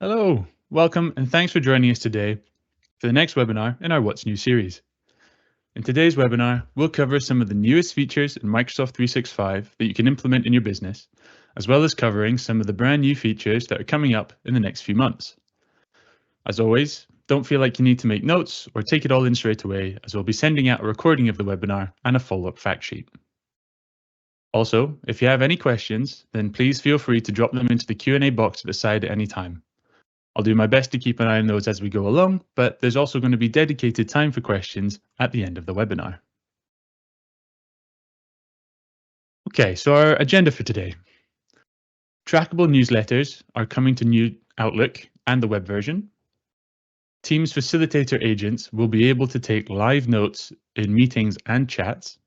Hello, welcome, and thanks for joining us today for the next webinar in our What's New series. In today's webinar, we'll cover some of the newest features in Microsoft 365 that you can implement in your business, as well as covering some of the brand new features that are coming up in the next few months. As always, don't feel like you need to make notes or take it all in straight away, as we'll be sending out a recording of the webinar and a follow-up fact sheet. Also, if you have any questions, then please feel free to drop them into the Q&A box at the side at any time. I'll do my best to keep an eye on those as we go along, but there's also going to be dedicated time for questions at the end of the webinar. Okay, so our agenda for today. Trackable newsletters are coming to new Outlook and the web version. Teams Facilitator agents will be able to take live notes in meetings and chats.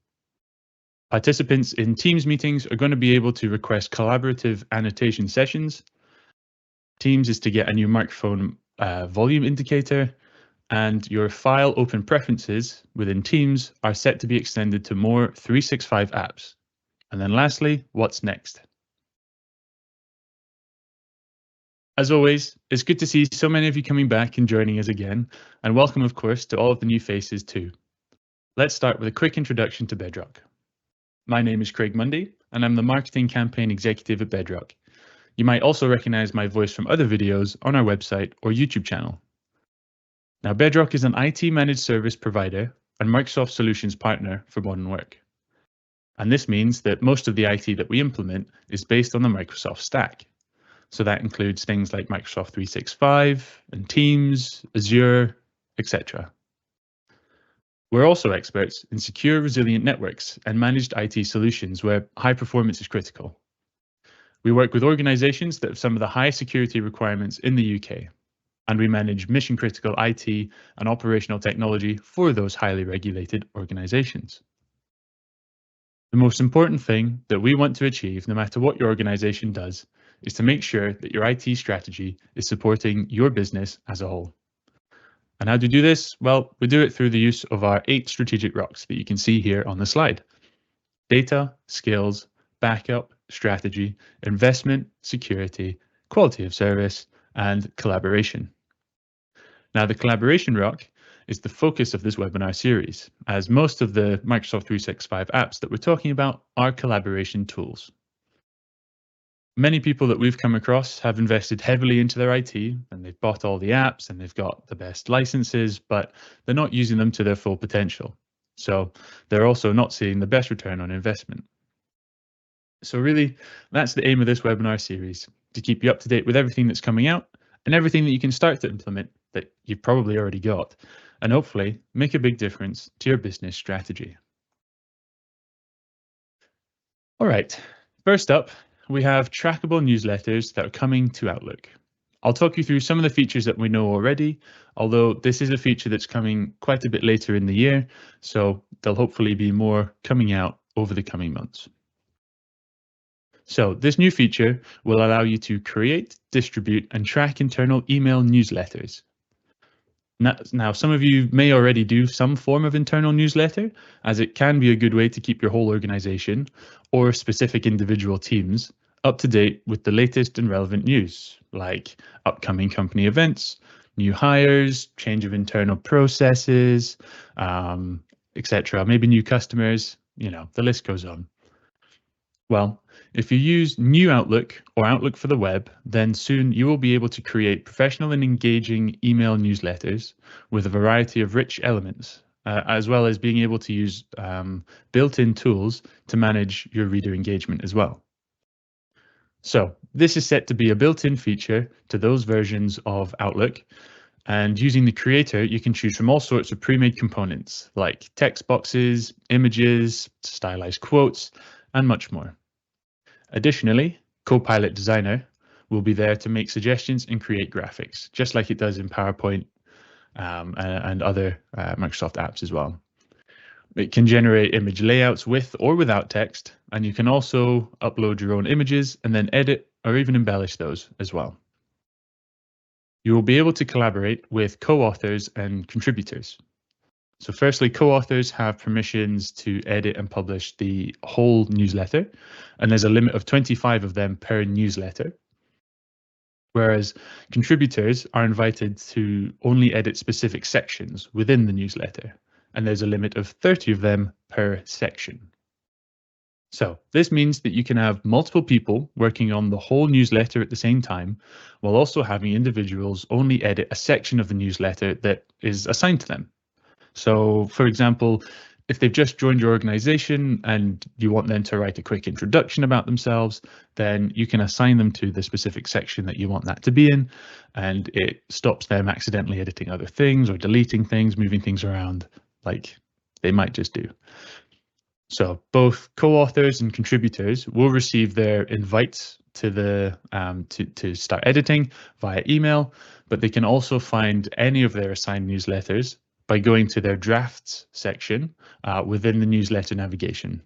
Participants in Teams meetings are going to be able to request collaborative annotation sessions. Teams is to get a new microphone volume indicator, and your file open preferences within Teams are set to be extended to more 365 apps. And then lastly, what's next? As always, it's good to see so many of you coming back and joining us again, and welcome, of course, to all of the new faces too. Let's start with a quick introduction to Bedroq. My name is Craig Mundy, and I'm the Marketing Campaign Executive at Bedroq. You might also recognize my voice from other videos on our website or YouTube channel. Now, Bedroq is an IT managed service provider and Microsoft Solutions partner for modern work. And this means that most of the IT that we implement is based on the Microsoft stack. So that includes things like Microsoft 365 and Teams, Azure, etc. We're also experts in secure, resilient networks and managed IT solutions where high performance is critical. We work with organizations that have some of the highest security requirements in the UK, and we manage mission critical IT and operational technology for those highly regulated organizations. The most important thing that we want to achieve, no matter what your organization does, is to make sure that your IT strategy is supporting your business as a whole. And how do we do this? Well, we do it through the use of our 8 strategic rocks that you can see here on the slide. Data, skills, backup, strategy, investment, security, quality of service, and collaboration. Now, the collaboration rock is the focus of this webinar series, as most of the Microsoft 365 apps that we're talking about are collaboration tools. Many people that we've come across have invested heavily into their IT, and they've bought all the apps and they've got the best licenses, but they're not using them to their full potential. So they're also not seeing the best return on investment. So really, that's the aim of this webinar series, to keep you up to date with everything that's coming out and everything that you can start to implement that you've probably already got, and hopefully make a big difference to your business strategy. All right, first up, we have trackable newsletters that are coming to Outlook. I'll talk you through some of the features that we know already, although this is a feature that's coming quite a bit later in the year, so there'll hopefully be more coming out over the coming months. So this new feature will allow you to create, distribute, and track internal email newsletters. Now, some of you may already do some form of internal newsletter, as it can be a good way to keep your whole organization or specific individual teams up to date with the latest and relevant news, like upcoming company events, new hires, change of internal processes, etc. Maybe new customers, the list goes on. Well, if you use New Outlook or Outlook for the web, then soon you will be able to create professional and engaging email newsletters with a variety of rich elements, as well as being able to use built-in tools to manage your reader engagement as well. So this is set to be a built-in feature to those versions of Outlook. And using the creator, you can choose from all sorts of pre-made components like text boxes, images, stylized quotes, and much more. Additionally, Copilot Designer will be there to make suggestions and create graphics, just like it does in PowerPoint and other Microsoft apps as well. It can generate image layouts with or without text, and you can also upload your own images and then edit or even embellish those as well. You will be able to collaborate with co-authors and contributors. So firstly, co-authors have permissions to edit and publish the whole newsletter, and there's a limit of 25 of them per newsletter. whereas contributors are invited to only edit specific sections within the newsletter, and there's a limit of 30 of them per section. So this means that you can have multiple people working on the whole newsletter at the same time, while also having individuals only edit a section of the newsletter that is assigned to them. So, for example, if they've just joined your organization and you want them to write a quick introduction about themselves, then you can assign them to the specific section that you want that to be in, and it stops them accidentally editing other things or deleting things, moving things around like they might just do. So both co-authors and contributors will receive their invites to the to start editing via email, but they can also find any of their assigned newsletters by going to their drafts section within the newsletter navigation.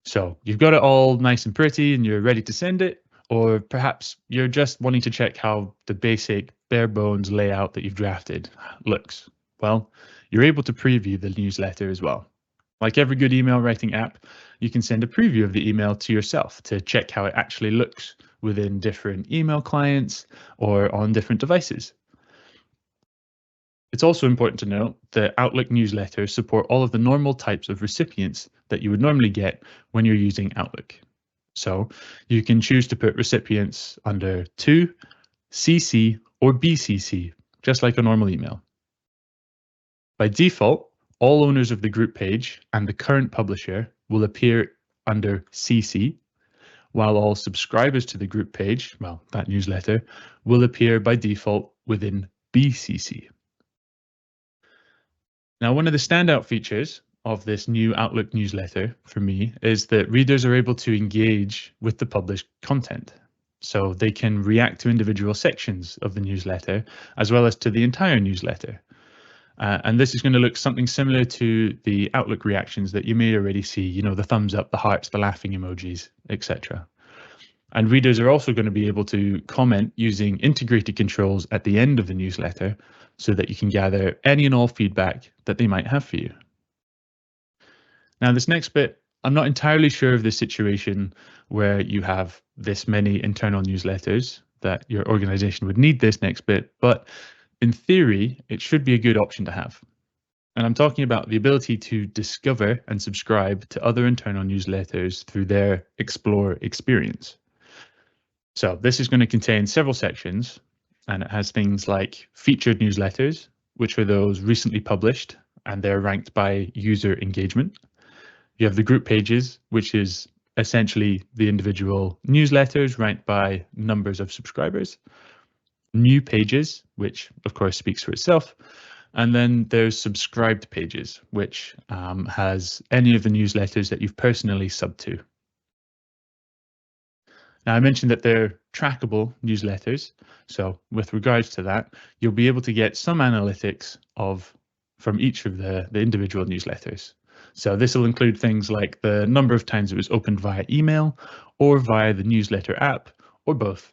So you've got it all nice and pretty and you're ready to send it, or perhaps you're just wanting to check how the basic bare bones layout that you've drafted looks. Well, you're able to preview the newsletter as well. Like every good email writing app, you can send a preview of the email to yourself to check how it actually looks within different email clients or on different devices. It's also important to note that Outlook newsletters support all of the normal types of recipients that you would normally get when you're using Outlook. So you can choose to put recipients under to, CC, or BCC, just like a normal email. By default, all owners of the group page and the current publisher will appear under CC, while all subscribers to the group page, well, that newsletter, will appear by default within BCC. Now, one of the standout features of this new Outlook newsletter for me is that readers are able to engage with the published content. So they can react to individual sections of the newsletter as well as to the entire newsletter. And this is going to look something similar to the Outlook reactions that you may already see, you know, the thumbs up, the hearts, the laughing emojis, etc. And readers are also going to be able to comment using integrated controls at the end of the newsletter so that you can gather any and all feedback that they might have for you. Now, this next bit, I'm not entirely sure of the situation where you have this many internal newsletters that your organization would need this next bit, but in theory, it should be a good option to have. And I'm talking about the ability to discover and subscribe to other internal newsletters through their Explore experience. So this is going to contain several sections, and it has things like featured newsletters, which are those recently published, and they're ranked by user engagement. You have the group pages, which is essentially the individual newsletters ranked by numbers of subscribers. New pages, which of course speaks for itself. And then there's subscribed pages, which has any of the newsletters that you've personally subbed to. Now, I mentioned that they're trackable newsletters. So with regards to that, you'll be able to get some analytics from each of the individual newsletters. So this will include things like the number of times it was opened via email or via the newsletter app, or both.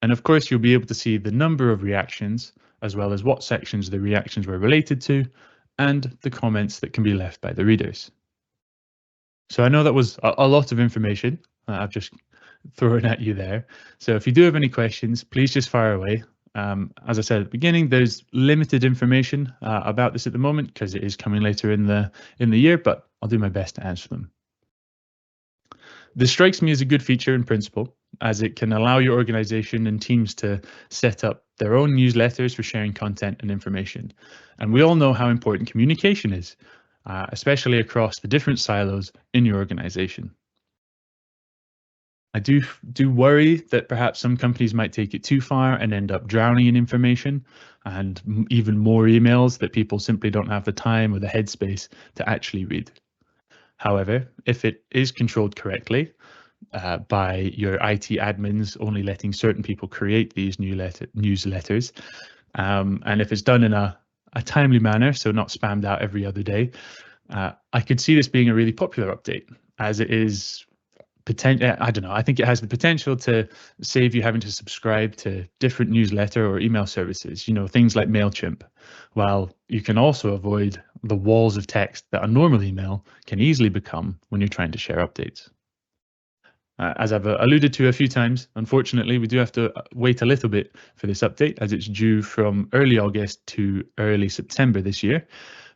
And of course, you'll be able to see the number of reactions, as well as what sections the reactions were related to, and the comments that can be left by the readers. So I know that was a lot of information I've just thrown at you there. So if you do have any questions, please just fire away. As I said at the beginning, there's limited information about this at the moment because it is coming later in the year, but I'll do my best to answer them. This strikes me as a good feature in principle, as it can allow your organization and teams to set up their own newsletters for sharing content and information. And we all know how important communication is, especially across the different silos in your organization. I do worry that perhaps some companies might take it too far and end up drowning in information and even more emails that people simply don't have the time or the headspace to actually read. However, if it is controlled correctly by your IT admins only letting certain people create these newsletters, and if it's done in a timely manner, so not spammed out every other day, I could see this being a really popular update, as it is I don't know, I think it has the potential to save you having to subscribe to different newsletter or email services, you know, things like MailChimp, while you can also avoid the walls of text that a normal email can easily become when you're trying to share updates. As I've alluded to a few times, unfortunately, we do have to wait a little bit for this update as it's due from early August to early September this year.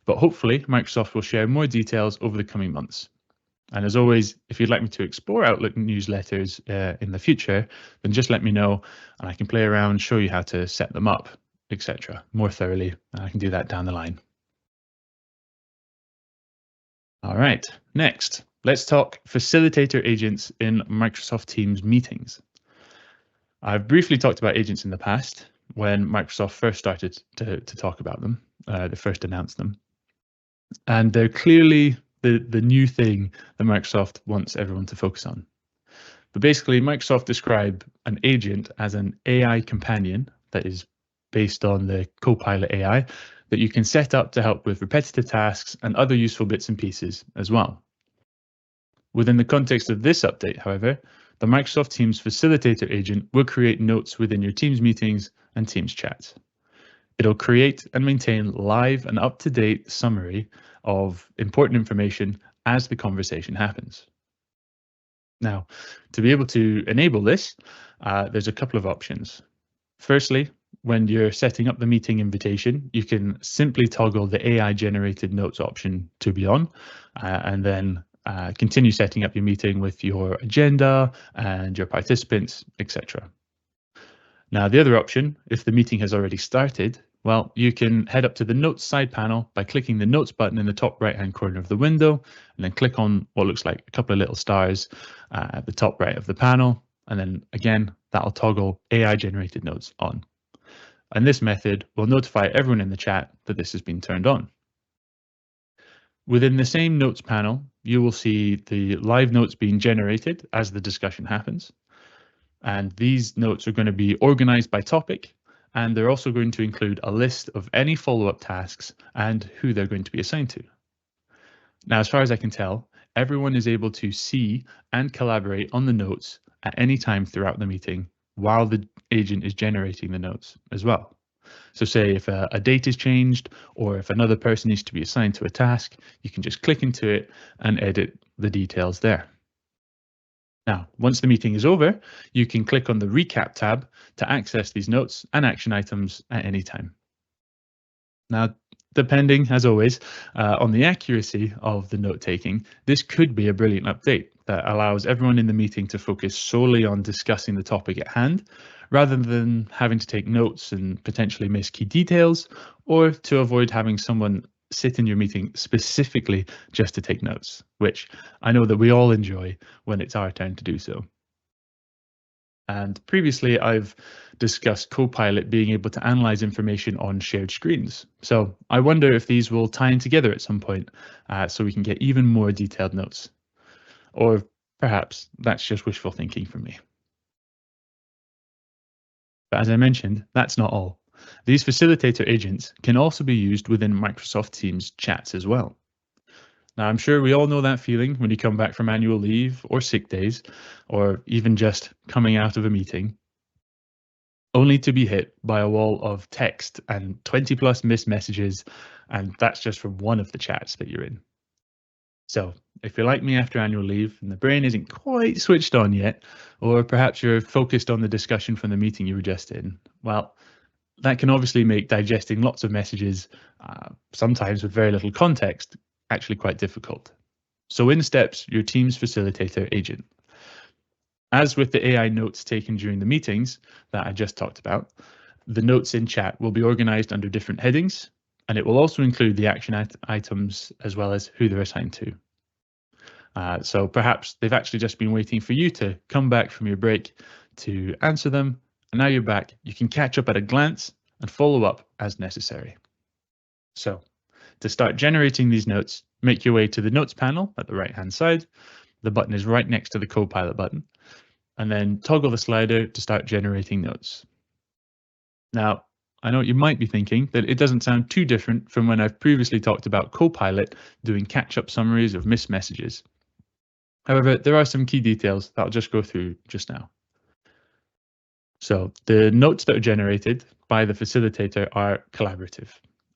But hopefully, Microsoft will share more details over the coming months. And as always, if you'd like me to explore Outlook newsletters in the future, then just let me know and I can play around, show you how to set them up, etc. more thoroughly. And I can do that down the line. All right, next, let's talk facilitator agents in Microsoft Teams meetings. I've briefly talked about agents in the past when Microsoft first started to talk about them, they first announced them. And they're clearly the new thing that Microsoft wants everyone to focus on. But basically, Microsoft describe an agent as an AI companion that is based on the Copilot AI that you can set up to help with repetitive tasks and other useful bits and pieces as well. Within the context of this update, however, the Microsoft Teams Facilitator agent will create notes within your Teams meetings and Teams chats. It'll create and maintain live and up-to-date summary of important information as the conversation happens. Now, to be able to enable this, there's a couple of options. Firstly, when you're setting up the meeting invitation, you can simply toggle the AI generated notes option to be on, and then continue setting up your meeting with your agenda and your participants, etc. Now, the other option, if the meeting has already started, well, you can head up to the Notes side panel by clicking the Notes button in the top right-hand corner of the window, and then click on what looks like a couple of little stars at the top right of the panel. And then again, that'll toggle AI generated notes on. And this method will notify everyone in the chat that this has been turned on. Within the same Notes panel, you will see the live notes being generated as the discussion happens. And these notes are going to be organized by topic, and they're also going to include a list of any follow-up tasks and who they're going to be assigned to. Now, as far as I can tell, everyone is able to see and collaborate on the notes at any time throughout the meeting while the agent is generating the notes as well. So say if a date is changed or if another person needs to be assigned to a task, you can just click into it and edit the details there. Now, once the meeting is over, you can click on the Recap tab to access these notes and action items at any time. Now, depending, as always, on the accuracy of the note-taking, this could be a brilliant update that allows everyone in the meeting to focus solely on discussing the topic at hand, rather than having to take notes and potentially miss key details, or to avoid having someone sit in your meeting specifically just to take notes, which I know that we all enjoy when it's our turn to do so. And previously, I've discussed Copilot being able to analyze information on shared screens. So I wonder if these will tie in together at some point so we can get even more detailed notes. Or perhaps that's just wishful thinking from me. But as I mentioned, that's not all. These facilitator agents can also be used within Microsoft Teams chats as well. Now, I'm sure we all know that feeling when you come back from annual leave or sick days, or even just coming out of a meeting, only to be hit by a wall of text and 20+ missed messages, and that's just from one of the chats that you're in. So if you're like me after annual leave and the brain isn't quite switched on yet, or perhaps you're focused on the discussion from the meeting you were just in, well, that can obviously make digesting lots of messages, sometimes with very little context, actually quite difficult. So in steps your Teams Facilitator agent. As with the AI notes taken during the meetings that I just talked about, the notes in chat will be organized under different headings, and it will also include the action items as well as who they're assigned to. So perhaps they've actually just been waiting for you to come back from your break to answer them, and now you're back. You can catch up at a glance and follow up as necessary. So to start generating these notes, make your way to the Notes panel at the right-hand side. The button is right next to the Copilot button, and then toggle the slider to start generating notes. Now, I know you might be thinking that it doesn't sound too different from when I've previously talked about Copilot doing catch-up summaries of missed messages. However, there are some key details that I'll just go through just now. So the notes that are generated by the facilitator are collaborative.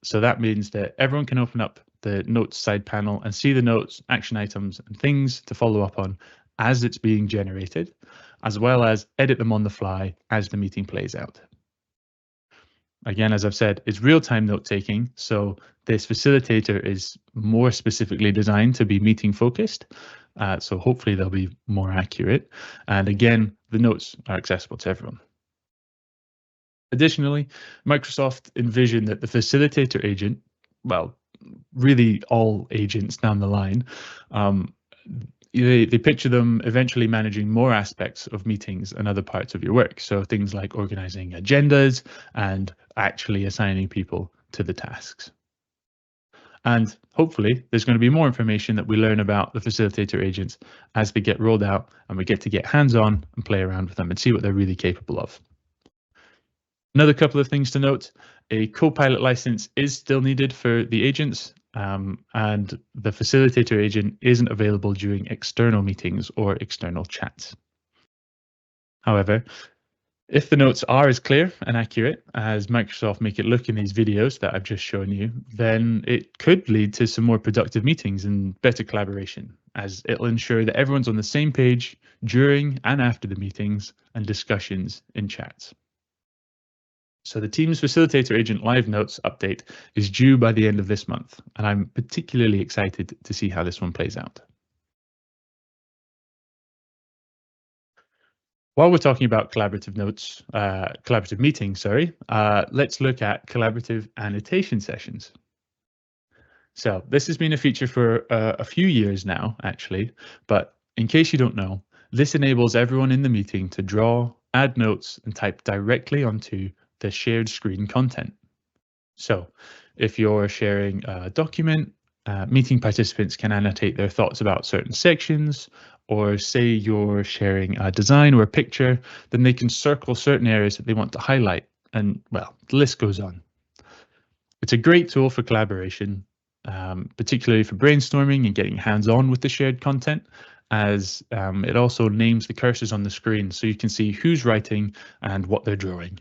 So that means that everyone can open up the Notes side panel and see the notes, action items, and things to follow up on as it's being generated, as well as edit them on the fly as the meeting plays out. Again, as I've said, it's real-time note-taking, so this facilitator is more specifically designed to be meeting focused, so hopefully they'll be more accurate. And again, the notes are accessible to everyone. Additionally, Microsoft envisioned that the facilitator agent, well, really all agents down the line, um, they picture them eventually managing more aspects of meetings and other parts of your work. So things like organizing agendas and actually assigning people to the tasks. And hopefully there's going to be more information that we learn about the facilitator agents as they get rolled out and we get to get hands-on and play around with them and see what they're really capable of. Another couple of things to note, a Copilot license is still needed for the agents, and the facilitator agent isn't available during external meetings or external chats. However, if the notes are as clear and accurate as Microsoft make it look in these videos that I've just shown you, then it could lead to some more productive meetings and better collaboration, as it'll ensure that everyone's on the same page during and after the meetings and discussions in chats. So the Teams Facilitator Agent Live Notes update is due by the end of this month, and I'm particularly excited to see how this one plays out. While we're talking about collaborative notes, collaborative meetings, let's look at collaborative annotation sessions. So this has been a feature for a few years now, actually, but in case you don't know, this enables everyone in the meeting to draw, add notes, and type directly onto the shared screen content. So if you're sharing a document, meeting participants can annotate their thoughts about certain sections, or say you're sharing a design or a picture, then they can circle certain areas that they want to highlight, and well, the list goes on. It's a great tool for collaboration, particularly for brainstorming and getting hands-on with the shared content, as it also names the cursors on the screen so you can see who's writing and what they're drawing.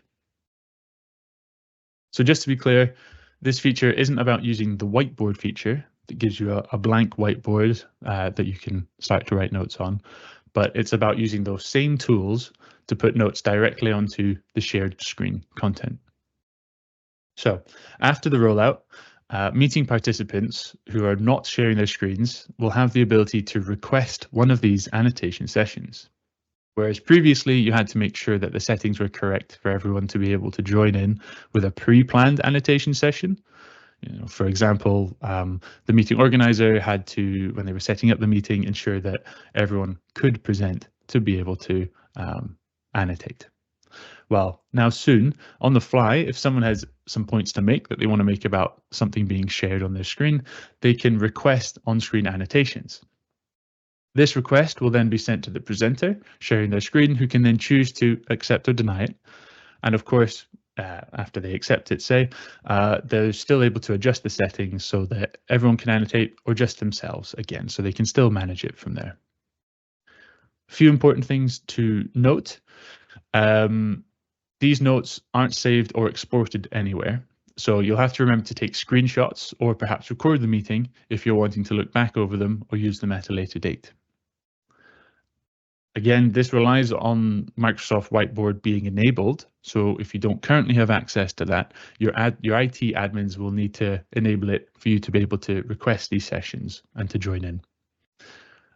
So just to be clear, this feature isn't about using the whiteboard feature that gives you a blank whiteboard that you can start to write notes on, but it's about using those same tools to put notes directly onto the shared screen content. So after the rollout, meeting participants who are not sharing their screens will have the ability to request one of these annotation sessions. Whereas previously you had to make sure that the settings were correct for everyone to be able to join in with a pre-planned annotation session. You know, for example, the meeting organizer had to, when they were setting up the meeting, ensure that everyone could present to be able to annotate. Well, now soon, on the fly, if someone has some points to make that they want to make about something being shared on their screen, they can request on-screen annotations. This request will then be sent to the presenter, sharing their screen, who can then choose to accept or deny it. And of course, after they accept it, they're still able to adjust the settings so that everyone can annotate or just themselves again, so they can still manage it from there. A few important things to note. These notes aren't saved or exported anywhere. So you'll have to remember to take screenshots or perhaps record the meeting if you're wanting to look back over them or use them at a later date. Again, this relies on Microsoft Whiteboard being enabled. So if you don't currently have access to that, your IT admins will need to enable it for you to be able to request these sessions and to join in.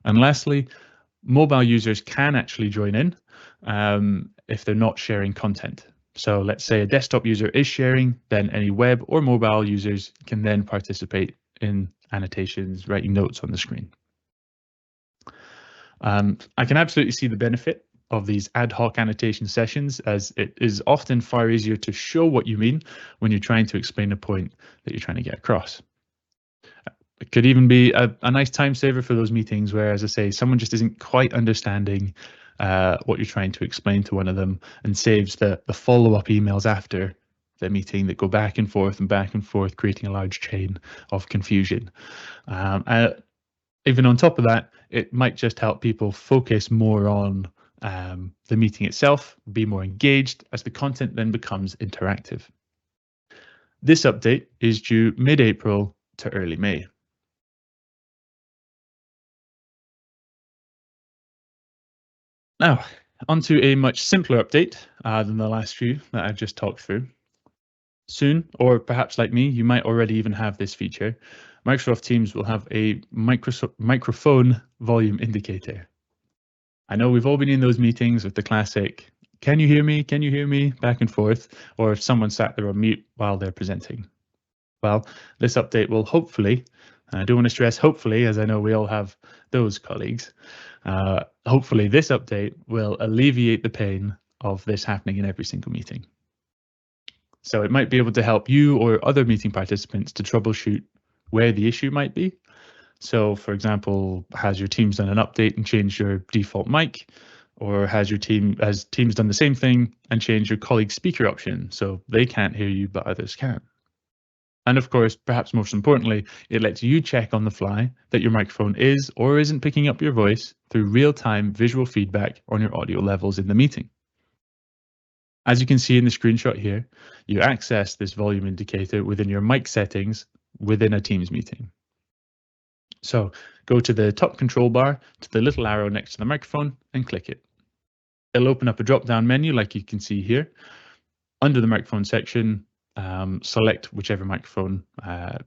And lastly, mobile users can actually join in if they're not sharing content. So let's say a desktop user is sharing, then any web or mobile users can then participate in annotations, writing notes on the screen. I can absolutely see the benefit of these ad hoc annotation sessions, as it is often far easier to show what you mean when you're trying to explain a point that you're trying to get across. It could even be a nice time saver for those meetings where, as I say, someone just isn't quite understanding what you're trying to explain to one of them, and saves the follow-up emails after the meeting that go back and forth, creating a large chain of confusion. Even on top of that, it might just help people focus more on the meeting itself, be more engaged as the content then becomes interactive. This update is due mid-April to early May. Now, onto a much simpler update than the last few that I've just talked through. Soon, or perhaps like me, you might already even have this feature. Microsoft Teams will have a microphone volume indicator. I know we've all been in those meetings with the classic, can you hear me? Can you hear me? Back and forth, or if someone sat there on mute while they're presenting. Well, this update will hopefully, and I do want to stress hopefully, as I know we all have those colleagues, hopefully this update will alleviate the pain of this happening in every single meeting. So it might be able to help you or other meeting participants to troubleshoot where the issue might be. So for example, has your Teams done an update and changed your default mic? Or has Teams done the same thing and changed your colleague's speaker option so they can't hear you but others can? And of course, perhaps most importantly, it lets you check on the fly that your microphone is or isn't picking up your voice through real-time visual feedback on your audio levels in the meeting. As you can see in the screenshot here, you access this volume indicator within your mic settings within a Teams meeting. So go to the top control bar to the little arrow next to the microphone and click it. It'll open up a drop-down menu like you can see here. Under the microphone section, select whichever microphone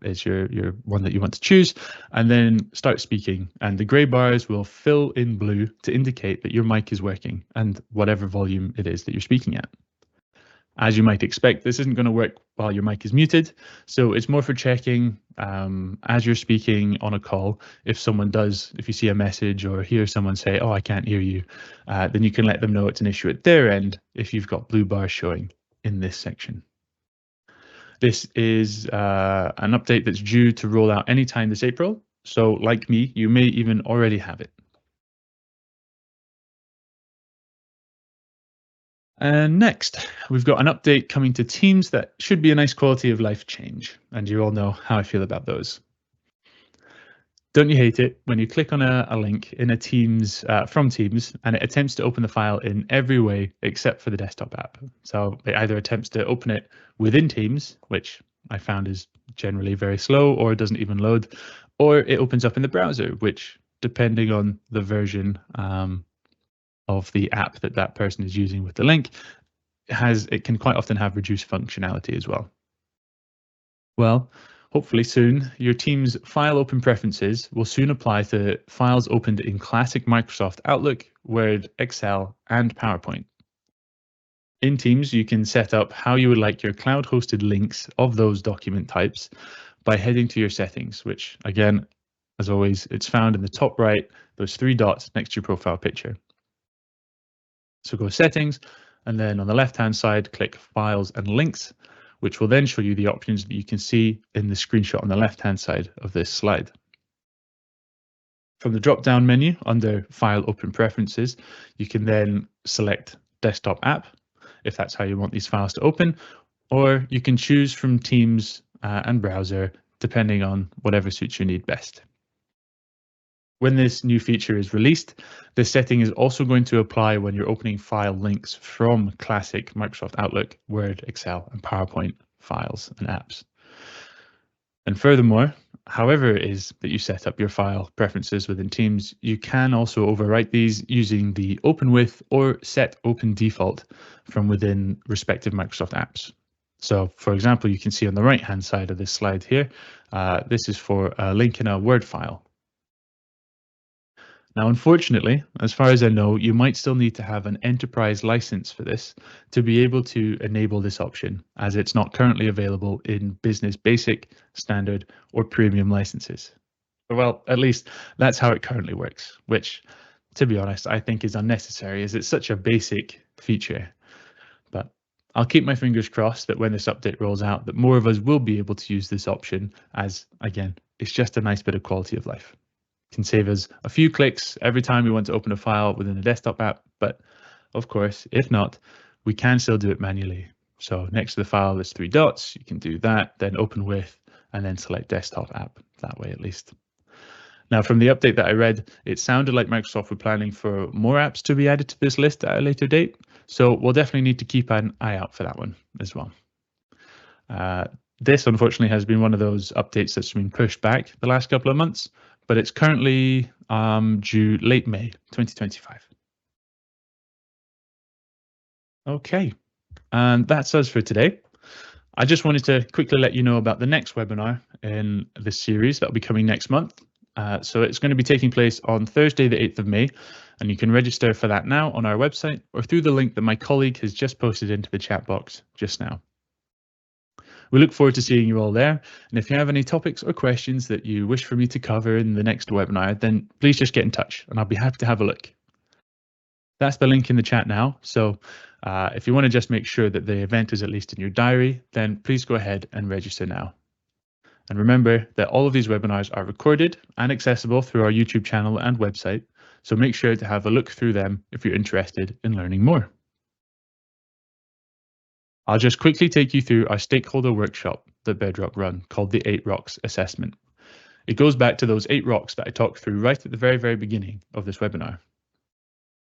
is your one that you want to choose, and then start speaking. And the gray bars will fill in blue to indicate that your mic is working and whatever volume it is that you're speaking at. As you might expect, this isn't going to work while your mic is muted, so it's more for checking as you're speaking on a call. If you see a message or hear someone say, "Oh, I can't hear you," then you can let them know it's an issue at their end if you've got blue bars showing in this section. This is an update that's due to roll out anytime this April, so like me, you may even already have it. And next, we've got an update coming to Teams that should be a nice quality of life change, and you all know how I feel about those. Don't you hate it when you click on a link in a Teams from Teams and it attempts to open the file in every way except for the desktop app? So it either attempts to open it within Teams, which I found is generally very slow or doesn't even load, or it opens up in the browser, which depending on the version of the app that person is using with the link, it can quite often have reduced functionality as well. Well, hopefully soon, your team's file open preferences will soon apply to files opened in classic Microsoft Outlook, Word, Excel, and PowerPoint. In Teams, you can set up how you would like your cloud-hosted links of those document types by heading to your settings, which again, as always, it's found in the top right, those three dots next to your profile picture. So go Settings, and then on the left-hand side, click Files and Links, which will then show you the options that you can see in the screenshot on the left-hand side of this slide. From the drop-down menu under File Open Preferences, you can then select Desktop App, if that's how you want these files to open, or you can choose from Teams and Browser, depending on whatever suits your need best. When this new feature is released, this setting is also going to apply when you're opening file links from classic Microsoft Outlook, Word, Excel, and PowerPoint files and apps. And furthermore, however it is that you set up your file preferences within Teams, you can also overwrite these using the Open With or Set Open Default from within respective Microsoft apps. So, for example, you can see on the right-hand side of this slide here, this is for a link in a Word file. Now, unfortunately, as far as I know, you might still need to have an enterprise license for this to be able to enable this option, as it's not currently available in Business Basic, Standard, or Premium licenses. Well, at least that's how it currently works, which, to be honest, I think is unnecessary as it's such a basic feature. But I'll keep my fingers crossed that when this update rolls out, that more of us will be able to use this option as, again, it's just a nice bit of quality of life. Can save us a few clicks every time we want to open a file within the desktop app, but of course, if not, we can still do it manually. So next to the file, there's three dots, you can do that, then open with, and then select desktop app, that way at least. Now, from the update that I read, it sounded like Microsoft were planning for more apps to be added to this list at a later date, so we'll definitely need to keep an eye out for that one as well. This, unfortunately, has been one of those updates that's been pushed back the last couple of months, but it's currently due late May 2025. Okay, and that's us for today. I just wanted to quickly let you know about the next webinar in this series that will be coming next month. So it's going to be taking place on Thursday, the 8th of May, and you can register for that now on our website or through the link that my colleague has just posted into the chat box just now. We look forward to seeing you all there, and if you have any topics or questions that you wish for me to cover in the next webinar, then please just get in touch and I'll be happy to have a look. That's the link in the chat now, so if you want to just make sure that the event is at least in your diary, then please go ahead and register now. And remember that all of these webinars are recorded and accessible through our YouTube channel and website, so make sure to have a look through them if you're interested in learning more. I'll just quickly take you through our stakeholder workshop that Bedroq run called the 8 Rocks Assessment. It goes back to those 8 rocks that I talked through right at the very beginning of this webinar.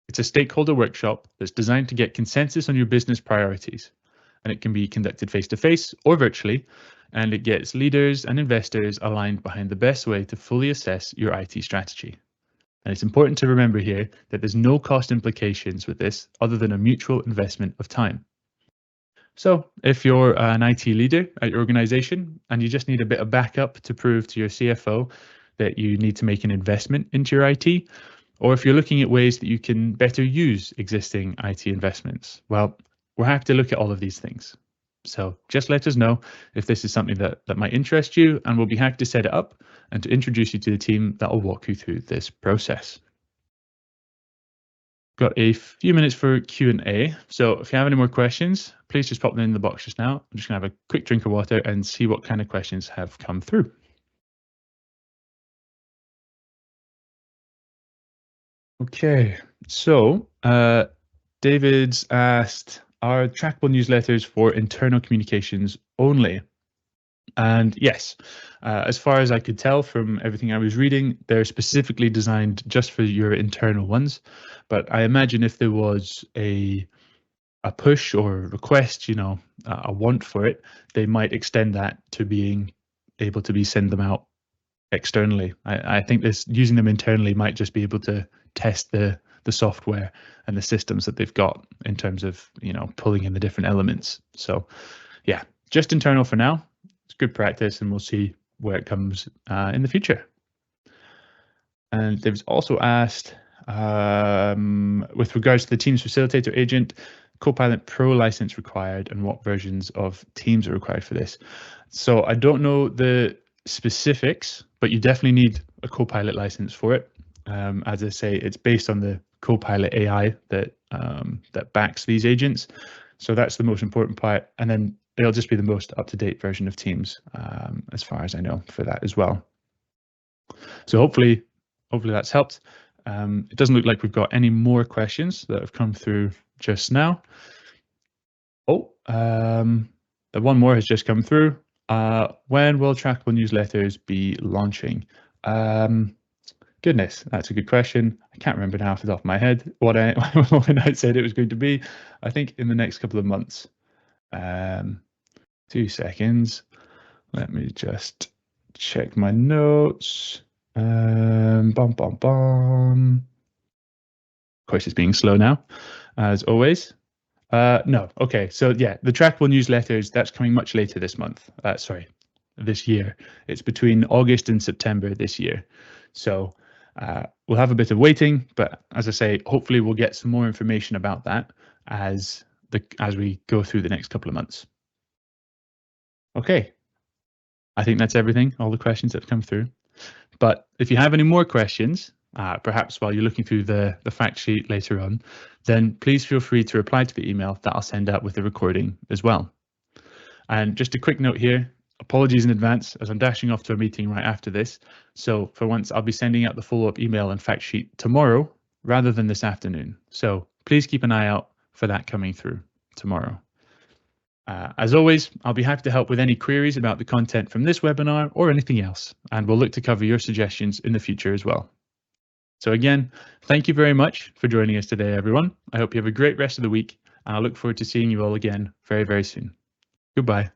It's a stakeholder workshop that's designed to get consensus on your business priorities, and it can be conducted face-to-face or virtually, and it gets leaders and investors aligned behind the best way to fully assess your IT strategy. And it's important to remember here that there's no cost implications with this other than a mutual investment of time. So if you're an IT leader at your organization and you just need a bit of backup to prove to your CFO that you need to make an investment into your IT, or if you're looking at ways that you can better use existing IT investments, well, we're happy to look at all of these things. So just let us know if this is something that might interest you, and we'll be happy to set it up and to introduce you to the team that will walk you through this process. Got a few minutes for Q&A, so if you have any more questions, please just pop them in the box just now. I'm just going to have a quick drink of water and see what kind of questions have come through. Okay, so David's asked, are trackable newsletters for internal communications only? And yes, as far as I could tell from everything I was reading, they're specifically designed just for your internal ones. But I imagine if there was a push or a request, you know, a want for it, they might extend that to being able to be send them out externally. I think this using them internally might just be able to test the software and the systems that they've got in terms of, you know, pulling in the different elements. So yeah, just internal for now. It's good practice, and we'll see where it comes in the future. And they've also asked, with regards to the Teams Facilitator agent, Copilot Pro license required, and what versions of Teams are required for this. So I don't know the specifics, but you definitely need a Copilot license for it. As I say, it's based on the Copilot AI that that backs these agents. So that's the most important part. And then it'll just be the most up-to-date version of Teams, as far as I know, for that as well. So hopefully that's helped. It doesn't look like we've got any more questions that have come through just now. Oh, the one more has just come through. When will trackable newsletters be launching? Goodness, that's a good question. I can't remember now off the top of my head what when I said it was going to be. I think in the next couple of months. 2 seconds. Let me just check my notes. Of course, it's being slow now, as always. No, okay, so yeah, the trackable newsletters, that's coming much later this month. Sorry, this year. It's between August and September this year. So we'll have a bit of waiting, but as I say, hopefully we'll get some more information about that as we go through the next couple of months. Okay, I think that's everything, all the questions that have come through. But if you have any more questions, perhaps while you're looking through the fact sheet later on, then please feel free to reply to the email that I'll send out with the recording as well. And just a quick note here, apologies in advance as I'm dashing off to a meeting right after this. So for once, I'll be sending out the follow-up email and fact sheet tomorrow rather than this afternoon. So please keep an eye out for that coming through tomorrow. As always, I'll be happy to help with any queries about the content from this webinar or anything else, and we'll look to cover your suggestions in the future as well. So again, thank you very much for joining us today, everyone. I hope you have a great rest of the week, and I look forward to seeing you all again very, very soon. Goodbye.